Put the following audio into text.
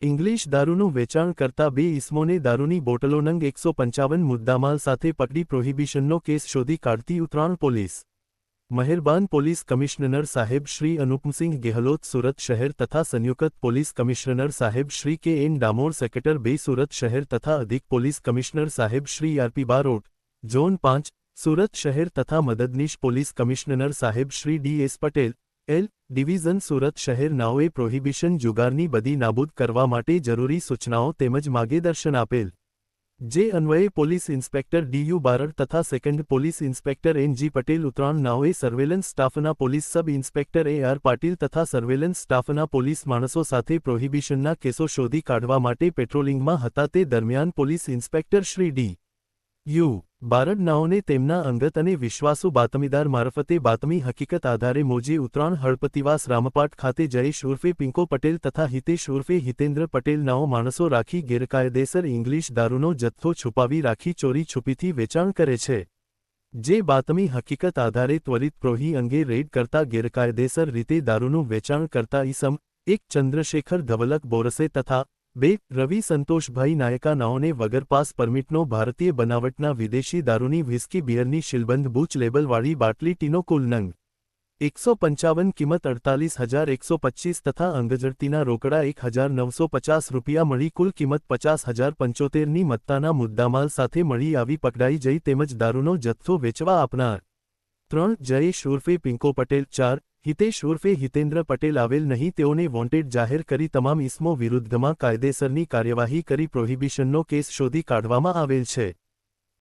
English દારૂનું વેચાણ કરતા 2 ઇસમોને દારૂની બોટલો નંગ 155 મુદ્દામાલ સાથે પકડી પ્રોહિબિશનનો કેસ શોધી કાઢતી ઉત્તરાણ પોલીસ। મહેરબાન પોલીસ કમિશનર સાહેબ શ્રી અનુપમસિંહ ગેહલોત સુરત શહેર તથા સંયુક્ત પોલીસ કમિશનર સાહેબ શ્રી કે એન ડામોર સેક્ટર 2 સુરત શહેર તથા અધિક પોલીસ કમિશનર સાહેબ શ્રી આરપી બારોટ ઝોન 5 સુરત શહેર તથા મદદનીશ પોલીસ કમિશનર સાહેબ શ્રી ડી.એસ. પટેલ એલ ડિવિઝન સુરત શહેર નાઓએ પ્રોહિબિશન જુગારની બદી નાબૂદ કરવા માટે જરૂરી સૂચનાઓ તેમજ માર્ગદર્શન આપેલ, જે અન્વયે પોલીસ ઇન્સ્પેક્ટર ડી.યુ. બારડ તથા second police inspector N G. Patel Uttaran નાઓએ સર્વેલન્સ સ્ટાફના police sub inspector A R. Patil તથા સર્વેલન્સ સ્ટાફના પોલીસ માણસો સાથે પ્રોહિબિશનના કેસો શોધી કાઢવા માટે પેટ્રોલિંગમાં હતા તે દરમિયાન પોલીસ ઇન્સ્પેક્ટર શ્રી ડી.યુ. બારડ નાઓને તેમના અંગત અને વિશ્વાસુ બાતમીદાર મારફતે બાતમી હકીકત આધારે મોજે ઉત્તરાણ હળપતિવાસ રામપાટ ખાતે જયેશ ઉર્ફે પિંકો પટેલ તથા હિતેશ ઉર્ફે હિતેન્દ્ર પટેલ નાઓ માણસો રાખી ગેરકાયદેસર ઇંગ્લિશ દારૂનો જથ્થો છુપાવી રાખી ચોરી છુપીથી વેચાણ કરે છે, જે બાતમી હકીકત આધારે ત્વરિત પ્રોહી અંગે રેડ કરતા ગેરકાયદેસર રીતે દારૂનું વેચાણ કરતા ઈસમ 1 ચંદ્રશેખર ધવલક બોરસે તથા 2 રવિ સંતોષભાઈ નાયકા નાઓને વગર પાસ પરમિટનો ભારતીય બનાવટના વિદેશી દારૂની વ્હિસ્કી બિયરની શીલબંધ બૂચ લેબલવાળી બાટલી ટીનો કુલ નંગ 155 કિંમત 48,125 તથા અંગઝડતીના રોકડા 1,950 રૂપિયા મળી કુલ કિંમત 50,075ની મત્તાના મુદ્દામાલ સાથે મળી આવી પકડાઈ જઈ તેમજ દારૂનો જથ્થો વેચવા આપનાર 3 જયેશ ઉર્ફે પિંકો પટેલ 4 હિતેશ ઉર્ફે હિતેન્દ્ર પટેલ આવેલ નહીં તેઓને વોન્ટેડ જાહેર કરી તમામ ઇસમો વિરુદ્ધમાં કાયદેસરની કાર્યવાહી કરી પ્રોહિબિશનનો કેસ શોધી કાઢવામાં આવેલ છે।